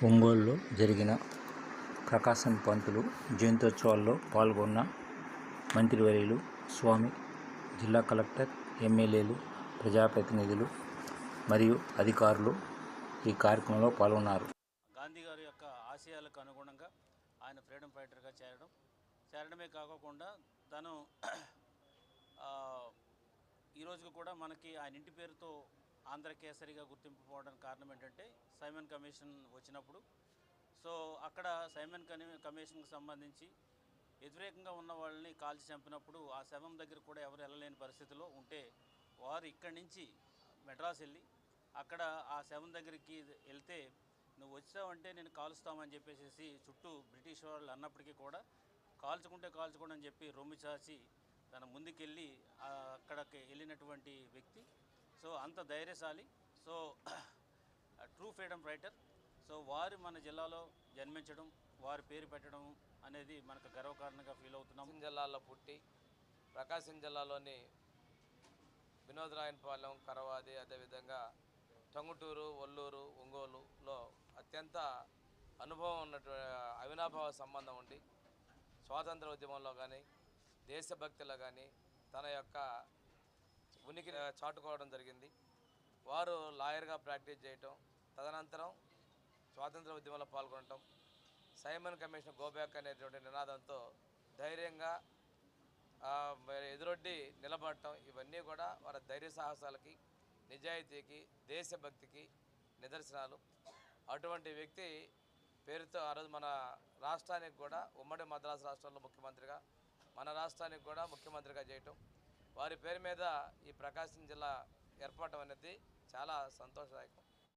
ఒంగోలులో జరిగిన ప్రకాశం పంతులు జయంత్యోత్సవాల్లో పాల్గొన్న మంత్రివర్యులు స్వామి, జిల్లా కలెక్టర్, ఎమ్మెల్యేలు, ప్రజాప్రతినిధులు మరియు అధికారులు ఈ కార్యక్రమంలో పాల్గొన్నారు. గాంధీ గారి యొక్క ఆశయాలకు అనుగుణంగా ఆయన ఫ్రీడమ్ ఫైటర్గా చేరడమే కాకుండా తను ఈరోజు కూడా మనకి ఆయన ఇంటి పేరుతో ఆంధ్ర కేసరిగా గుర్తింపు పోవడానికి కారణం ఏంటంటే సైమన్ కమిషన్ వచ్చినప్పుడు అక్కడ సైమన్ కమిషన్కి సంబంధించి వ్యతిరేకంగా ఉన్న వాళ్ళని కాల్చి చంపినప్పుడు ఆ శవం దగ్గర కూడా ఎవరు వెళ్ళలేని పరిస్థితిలో ఉంటే వారు ఇక్కడి నుంచి మెడ్రాస్ వెళ్ళి అక్కడ ఆ శవం దగ్గరికి వెళ్తే నువ్వు వచ్చావంటే నేను కాలుస్తామని చెప్పేసి చుట్టూ బ్రిటిష్ వాళ్ళు అన్నప్పటికీ కూడా కాల్చుకోండి అని చెప్పి రొమ్ము చాచి తన ముందుకెళ్ళి అక్కడికి వెళ్ళినటువంటి వ్యక్తి. అంత ధైర్యశాలి, ట్రూ ఫ్రీడమ్ ఫైటర్. వారు మన జిల్లాలో జన్మించడం, వారి పేరు పెట్టడం అనేది మనకు గర్వకారణంగా ఫీల్ అవుతున్నాం. జిల్లాలో పుట్టి ప్రకాశం జిల్లాలోని వినోదరాయనపాలెం, కరవాది, అదేవిధంగా టంగుటూరు, ఒల్లూరు, ఒంగోలులో అత్యంత అనుభవం ఉన్నటువంటి అవినాభావ సంబంధం ఉండి స్వాతంత్ర ఉద్యమంలో కానీ దేశభక్తిలో కానీ తన యొక్క ఉనికిని చాటుకోవడం జరిగింది. వారు లాయర్గా ప్రాక్టీస్ చేయటం, తదనంతరం స్వాతంత్ర ఉద్యమంలో పాల్గొనటం, సైమన్ కమిషన్ గోబ్యాక్ అనేటువంటి నినాదంతో ధైర్యంగా ఎదురొడ్డి నిలబడటం, ఇవన్నీ కూడా వారి ధైర్య సాహసాలకి, నిజాయితీకి, దేశభక్తికి నిదర్శనాలు. అటువంటి వ్యక్తి పేరుతో ఆ రోజు మన రాష్ట్రానికి కూడా ఉమ్మడి మద్రాసు రాష్ట్రంలో ముఖ్యమంత్రిగా, మన రాష్ట్రానికి కూడా ముఖ్యమంత్రిగా చేయటం, వారి పేరు మీద ఈ ప్రకాశం జిల్లా ఏర్పడటం అనేది చాలా సంతోషదాయకం.